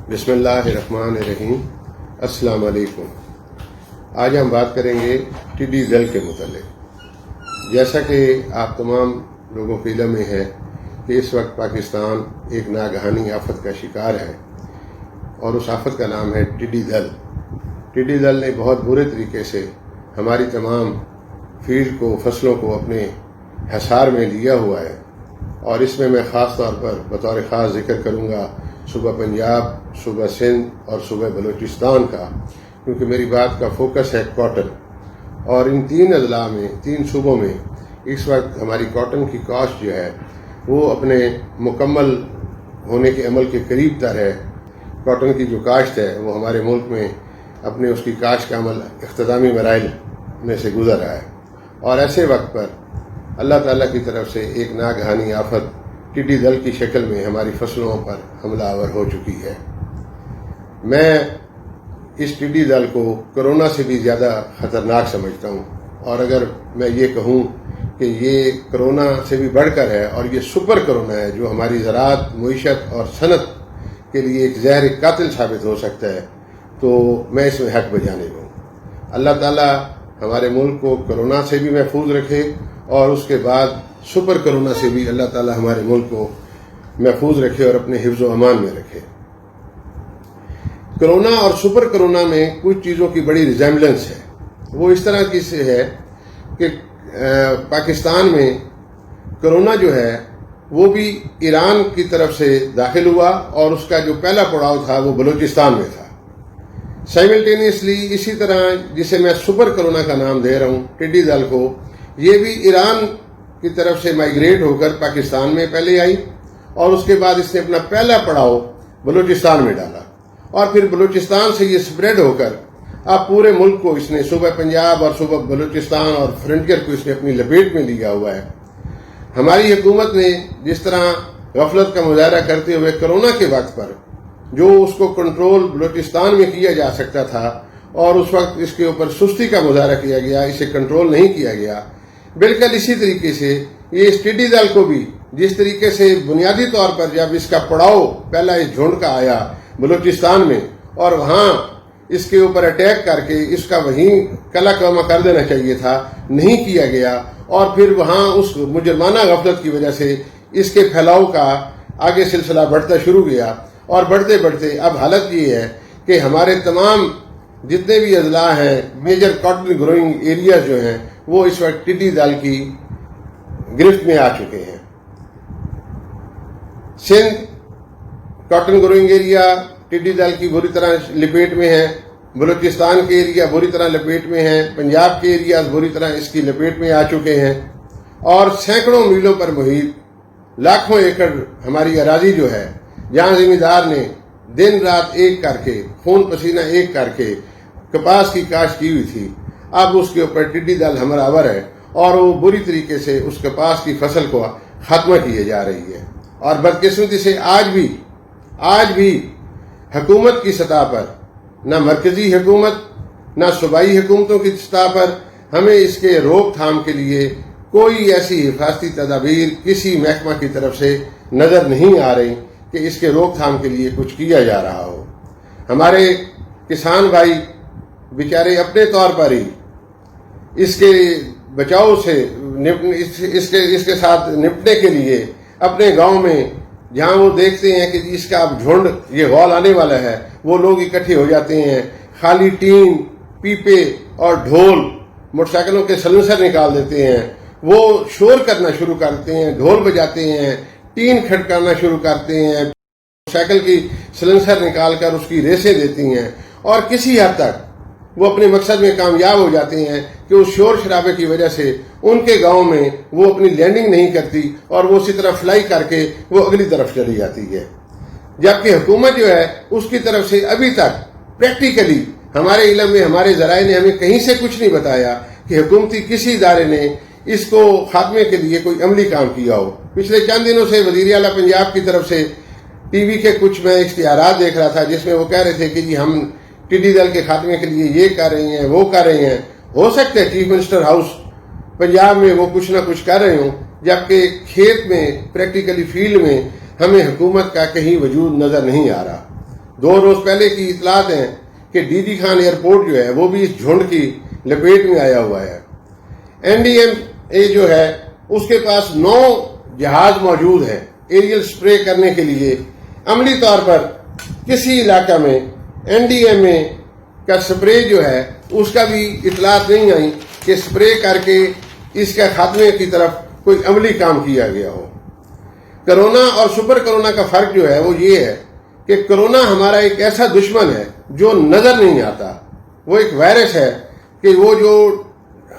بسم اللہ الرحمن الرحیم۔ السلام علیکم۔ آج ہم بات کریں گے ٹڈی دل کے متعلق۔ جیسا کہ آپ تمام لوگوں کو علم میں ہے کہ اس وقت پاکستان ایک ناگہانی آفت کا شکار ہے اور اس آفت کا نام ہے ٹڈی دل۔ ٹڈی دل نے بہت برے طریقے سے ہماری تمام فیلڈ کو، فصلوں کو اپنے حصار میں لیا ہوا ہے، اور اس میں خاص طور پر بطور خاص ذکر کروں گا صوبہ پنجاب، صوبہ سندھ اور صوبہ بلوچستان کا، کیونکہ میری بات کا فوکس ہے کاٹن۔ اور ان تین اضلاع میں، تین صوبوں میں اس وقت ہماری کاٹن کی کاشت جو ہے وہ اپنے مکمل ہونے کے عمل کے قریب تر ہے۔ کاٹن کی جو کاشت ہے وہ ہمارے ملک میں اپنے اس کی کاشت کا عمل اختتامی مراحل میں سے گزر رہا ہے، اور ایسے وقت پر اللہ تعالیٰ کی طرف سے ایک ناگہانی آفت ٹڈی دل کی شکل میں ہماری فصلوں پر حملہ آور ہو چکی ہے۔ میں اس ٹڈی دل کو کرونا سے بھی زیادہ خطرناک سمجھتا ہوں، اور اگر میں یہ کہوں کہ یہ کرونا سے بھی بڑھ کر ہے اور یہ سپر کرونا ہے جو ہماری زراعت، معیشت اور صنعت کے لیے ایک زہر قاتل ثابت ہو سکتا ہے، تو میں اس میں حق بجانب ہوں۔ اللہ تعالیٰ ہمارے ملک کو کرونا سے بھی محفوظ رکھے، اور اس کے بعد سپر کرونا سے بھی اللہ تعالیٰ ہمارے ملک کو محفوظ رکھے اور اپنے حفظ و امان میں رکھے۔ کرونا اور سپر کرونا میں کچھ چیزوں کی بڑی ریزیمبلنس ہے۔ وہ اس طرح کی سے ہے کہ پاکستان میں کرونا جو ہے وہ بھی ایران کی طرف سے داخل ہوا، اور اس کا جو پہلا پڑاؤ تھا وہ بلوچستان میں تھا۔ سائملٹینیسلی اسی طرح جسے میں سپر کرونا کا نام دے رہا ہوں ٹڈی دل کو، یہ بھی ایران کی طرف سے مائیگریٹ ہو کر پاکستان میں پہلے آئی، اور اس کے بعد اس نے اپنا پہلا پڑاؤ بلوچستان میں ڈالا، اور پھر بلوچستان سے یہ سپریڈ ہو کر اب پورے ملک کو اس نے صوبہ پنجاب اور صوبہ بلوچستان اور فرنٹیئر کو اس نے اپنی لپیٹ میں لیا ہوا ہے۔ ہماری حکومت نے جس طرح غفلت کا مظاہرہ کرتے ہوئے کرونا کے وقت پر جو اس کو کنٹرول بلوچستان میں کیا جا سکتا تھا، اور اس وقت اس کے اوپر سستی کا مظاہرہ کیا گیا، اسے کنٹرول نہیں کیا گیا، بالکل اسی طریقے سے یہ اس ٹڈی دل کو بھی جس طریقے سے بنیادی طور پر جب اس کا پڑاؤ پہلا اس جھنڈ کا آیا بلوچستان میں، اور وہاں اس کے اوپر اٹیک کر کے اس کا وہیں کلا کما کر دینا چاہیے تھا، نہیں کیا گیا، اور پھر وہاں اس مجرمانہ غفلت کی وجہ سے اس کے پھیلاؤ کا آگے سلسلہ بڑھتا شروع گیا، اور بڑھتے بڑھتے اب حالت یہ ہے کہ ہمارے تمام جتنے بھی اضلاع ہیں، میجر کاٹن گروئنگ ایریاز جو ہیں، وہ اس وقت ٹڈی دل کی گرفت میں آ چکے ہیں۔ سندھ کاٹن گروئنگ ایریا ٹڈی دل کی بری طرح لپیٹ میں ہے، بلوچستان کے ایریا بری طرح لپیٹ میں ہیں، پنجاب کے ایریا بری طرح اس کی لپیٹ میں آ چکے ہیں، اور سینکڑوں میلوں پر محیط لاکھوں ایکڑ ہماری اراضی جو ہے، جہاں زمیندار نے دن رات ایک کر کے، خون پسینہ ایک کر کے کپاس کی کاشت کی ہوئی تھی، اب اس کے اوپر ٹڈی دل ہمر آور ہے، اور وہ بری طریقے سے اس کپاس کی فصل کو ختم کیے جا رہی ہے۔ اور بدقسمتی سے آج بھی حکومت کی سطح پر، نہ مرکزی حکومت نہ صوبائی حکومتوں کی سطح پر ہمیں اس کے روک تھام کے لیے کوئی ایسی حفاظتی تدابیر کسی محکمہ کی طرف سے نظر نہیں آ رہی کہ اس کے روک تھام کے لیے کچھ کیا جا رہا ہو۔ ہمارے کسان بھائی بیچارے اپنے طور پر ہی اس کے بچاؤ سے اس کے ساتھ نپٹنے کے لیے اپنے گاؤں میں جہاں وہ دیکھتے ہیں کہ اس کا اب جھنڈ یہ غول آنے والا ہے، وہ لوگ اکٹھے ہو جاتے ہیں، خالی ٹین، پیپے اور ڈھول، موٹر سائیکلوں کے سلنسر نکال دیتے ہیں، وہ شور کرنا شروع کرتے ہیں، ڈھول بجاتے ہیں، ٹین کھڑکانا شروع کرتے ہیں، موٹر سائیکل کی سلنسر نکال کر اس کی ریسیں دیتی ہیں، اور کسی حد تک وہ اپنے مقصد میں کامیاب ہو جاتے ہیں کہ اس شور شرابے کی وجہ سے ان کے گاؤں میں وہ اپنی لینڈنگ نہیں کرتی، اور وہ اسی طرح فلائی کر کے وہ اگلی طرف چلی جاتی ہے، جبکہ حکومت جو ہے اس کی طرف سے ابھی تک پریکٹیکلی ہمارے علم میں، ہمارے ذرائع نے ہمیں کہیں سے کچھ نہیں بتایا کہ حکومتی کسی ادارے نے اس کو خاتمے کے لیے کوئی عملی کام کیا ہو۔ پچھلے چند دنوں سے وزیر اعلیٰ پنجاب کی طرف سے ٹی وی کے کچھ میں اشتہارات دیکھ رہا تھا جس میں وہ کہہ رہے تھے کہ جی ہم ٹڈی دل کے خاتمے کے لیے یہ کر رہے ہیں، وہ کر رہے ہیں۔ ہو سکتا ہے چیف منسٹر ہاؤس پنجاب میں وہ کچھ نہ کچھ کر رہے ہوں، جبکہ کھیت میں، پریکٹیکلی فیلڈ میں ہمیں حکومت کا کہیں وجود نظر نہیں آ رہا۔ 2 روز پہلے کی اطلاعات ہیں کہ ڈی ڈی خان ایئرپورٹ جو ہے وہ بھی اس جھنڈ کی لپیٹ میں آیا ہوا ہے۔ این ڈی ایم اے جو ہے اس کے پاس 9 جہاز موجود ہیں ایریل سپرے کرنے کے لیے۔ عملی طور پر کسی علاقہ میں این ڈی ایم اے کا سپرے جو ہے اس کا بھی اطلاعات نہیں آئی کہ سپرے کر کے اس کا خاتمے کی طرف کوئی عملی کام کیا گیا ہو۔ کرونا اور سپر کرونا کا فرق جو ہے وہ یہ ہے کہ کرونا ہمارا ایک ایسا دشمن ہے جو نظر نہیں آتا، وہ ایک وائرس ہے کہ وہ جو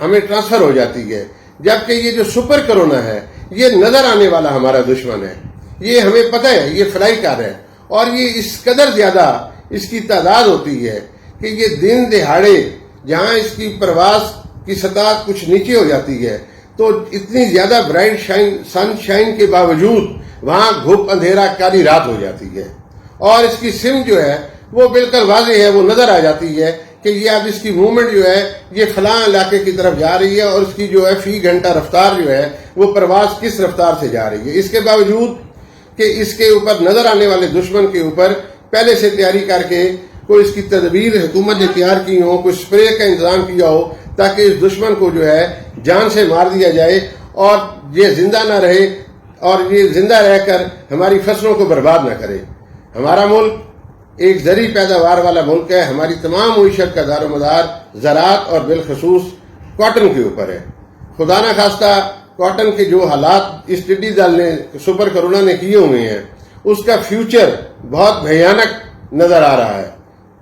ہمیں ٹرانسفر ہو جاتی ہے، جبکہ یہ جو سپر کرونا ہے یہ نظر آنے والا ہمارا دشمن ہے۔ یہ ہمیں پتہ ہے، یہ فلائی کار ہے اور یہ اس قدر زیادہ اس کی تعداد ہوتی ہے کہ یہ دن دہاڑے جہاں اس کی پرواز کی سطح کچھ نیچے ہو جاتی ہے تو اتنی زیادہ برائٹ سن شائن کے باوجود وہاں گھپ اندھیرا کالی رات ہو جاتی ہے، اور اس کی سم جو ہے وہ بالکل واضح ہے، وہ نظر آ جاتی ہے کہ یہ اب اس کی موومنٹ جو ہے یہ فلاں علاقے کی طرف جا رہی ہے اور اس کی جو ہے فی گھنٹہ رفتار جو ہے وہ پرواز کس رفتار سے جا رہی ہے۔ اس کے باوجود کہ اس کے اوپر نظر آنے والے دشمن کے اوپر پہلے سے تیاری کر کے کوئی اس کی تدبیر حکومت نے تیار کی ہو، کوئی سپرے کا انتظام کیا ہو تاکہ اس دشمن کو جو ہے جان سے مار دیا جائے اور یہ زندہ نہ رہے اور یہ زندہ رہ کر ہماری فصلوں کو برباد نہ کرے۔ ہمارا ملک ایک زرعی پیداوار والا ملک ہے، ہماری تمام معیشت کا دار و مدار زراعت اور بالخصوص کاٹن کے اوپر ہے۔ خدا نہ خواستہ کاٹن کے جو حالات اس ٹڈی دل نے سپر کرونا نے کیے ہوئے ہیں اس کا فیوچر بہت بھیانک نظر آ رہا ہے۔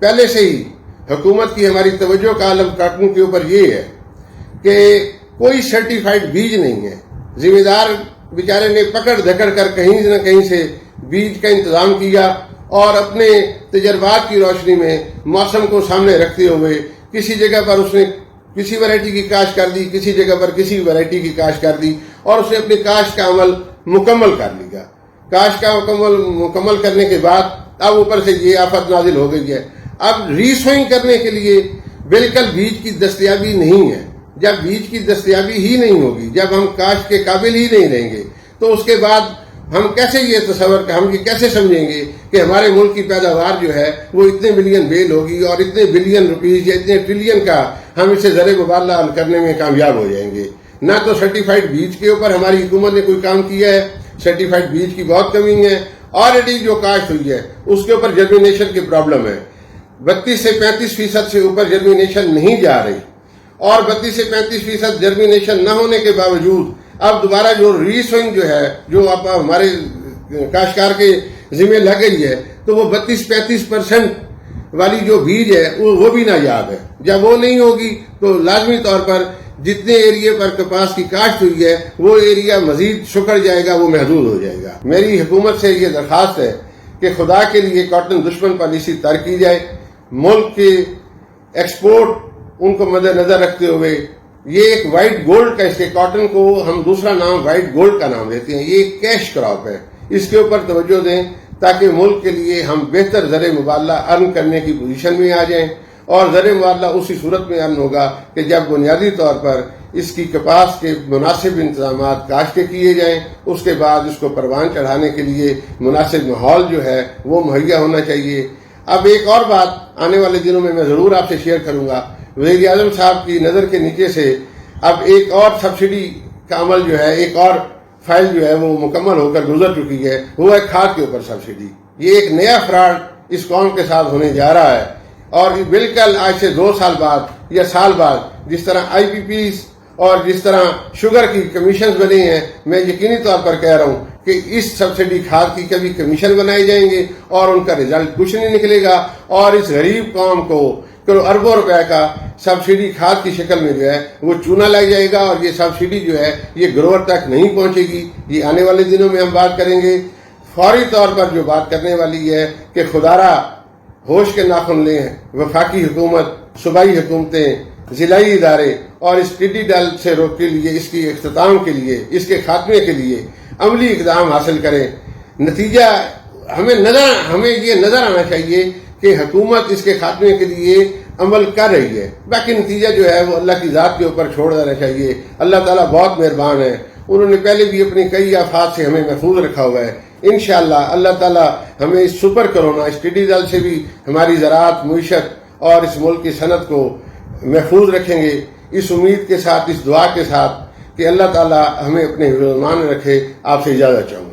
پہلے سے ہی حکومت کی ہماری توجہ کا عالم کاٹن کے اوپر یہ ہے کہ کوئی سرٹیفائڈ بیج نہیں ہے۔ ذمہ دار بیچارے نے پکڑ دھکڑ کر کہیں نہ کہیں سے بیج کا انتظام کیا اور اپنے تجربات کی روشنی میں موسم کو سامنے رکھتے ہوئے کسی جگہ پر اس نے کسی ویرائٹی کی کاشت کر دی، کسی جگہ پر کسی ویرائٹی کی کاشت کر دی اور اس نے اپنی کاشت کا عمل مکمل کر لیا۔ کاشت کا مکمل کرنے کے بعد اب اوپر سے یہ آفت نازل ہو گئی ہے۔ اب ری سوئنگ کرنے کے لیے بالکل بیج کی دستیابی نہیں ہے۔ جب بیج کی دستیابی ہی نہیں ہوگی، جب ہم کاشت کے قابل ہی نہیں رہیں گے تو اس کے بعد ہم کیسے یہ تصور ہم یہ کیسے سمجھیں گے کہ ہمارے ملک کی پیداوار جو ہے وہ اتنے ملین بیل ہوگی اور اتنے بلین روپیز یا اتنے ٹریلین کا ہم اسے زر مبادلہ حل کرنے میں کامیاب ہو جائیں گے۔ نہ تو سرٹیفائڈ بیج کے اوپر ہماری حکومت نے کوئی کام کیا ہے، سرٹیفائڈ بیج کی بہت کمی ہے۔ آلریڈی جو کاشت ہوئی ہے اس کے اوپر جرمینیشن کی پرابلم ہے، 32 سے 35% سے اوپر جرمینیشن نہیں جا رہی، اور 32 سے 35% جرمینیشن نہ ہونے کے باوجود اب دوبارہ جو ری سوئنگ جو ہے جو اب ہمارے کاشتکار کے ذمہ لگ گئی ہے تو وہ 32-35% والی جو بیج ہے وہ بھی نایاب ہے۔ جب وہ نہیں ہوگی تو لازمی طور پر جتنے ایریے پر کپاس کی کاشت ہوئی ہے وہ ایریا مزید سکڑ جائے گا، وہ محدود ہو جائے گا۔ میری حکومت سے یہ درخواست ہے کہ خدا کے لیے کاٹن دشمن پالیسی ترک کی جائے، ملک کے ایکسپورٹ ان کو مد نظر رکھتے ہوئے یہ ایک وائٹ گولڈ کا، اس کے کاٹن کو ہم دوسرا نام وائٹ گولڈ کا نام دیتے ہیں، یہ ایک کیش کراپ ہے، اس کے اوپر توجہ دیں تاکہ ملک کے لیے ہم بہتر زر مبادلہ ارن کرنے کی پوزیشن میں آ جائیں۔ اور زر مبادلہ اسی صورت میں ارن ہوگا کہ جب بنیادی طور پر اس کی کپاس کے مناسب انتظامات کاشت کے کیے جائیں، اس کے بعد اس کو پروان چڑھانے کے لیے مناسب ماحول جو ہے وہ مہیا ہونا چاہیے۔ اب ایک اور بات آنے والے دنوں میں ضرور آپ سے شیئر کروں گا، وزیر اعظم صاحب کی نظر کے نیچے سے اب ایک اور سبسڈی کا عمل جو ہے، ایک اور فائل جو ہے وہ مکمل ہو کر گزر چکی ہے، وہ ہے کھاد کے اوپر سبسڈی۔ یہ ایک نیا فراڈ اس قوم کے ساتھ ہونے جا رہا ہے، اور بالکل آج سے 2 سال بعد یا سال بعد جس طرح آئی پی پیز اور جس طرح شوگر کی کمیشنز بنے ہیں، میں یقینی طور پر کہہ رہا ہوں کہ اس سبسڈی کھاد کی کبھی کمیشن بنائے جائیں گے اور ان کا رزلٹ کچھ نہیں نکلے گا، اور اس غریب قوم کو اربوں روپے کا سبسڈی کھاد کی شکل میں جو ہے وہ چونا لگ جائے گا، اور یہ سبسڈی جو ہے یہ گروور تک نہیں پہنچے گی۔ یہ آنے والے دنوں میں ہم بات کریں گے۔ فوری طور پر جو بات کرنے والی ہے کہ خدارہ ہوش کے ناخن لیں، وفاقی حکومت، صوبائی حکومتیں، ضلعی ادارے، اور اس ٹڈی دل سے روک کے لیے، اس کی اختتام کے لیے، اس کے خاتمے کے لیے عملی اقدام حاصل کریں۔ نتیجہ ہمیں یہ نظر آنا چاہیے کہ حکومت اس کے خاتمے کے لیے عمل کر رہی ہے، باقی نتیجہ جو ہے وہ اللہ کی ذات کے اوپر چھوڑ دینا چاہیے۔ اللہ تعالیٰ بہت مہربان ہے انہوں نے پہلے بھی اپنی کئی آفات سے ہمیں محفوظ رکھا ہوا ہے. انشاءاللہ اللہ تعالیٰ ہمیں اس سپر کرونا اس ٹڈی دل سے بھی ہماری زراعت معیشت اور اس ملک کی صنعت کو محفوظ رکھیں گے. اس امید کے ساتھ، اس دعا کے ساتھ کہ اللہ تعالیٰ ہمیں اپنے حفظ و امان میں رکھے، آپ سے اجازت چاہوں.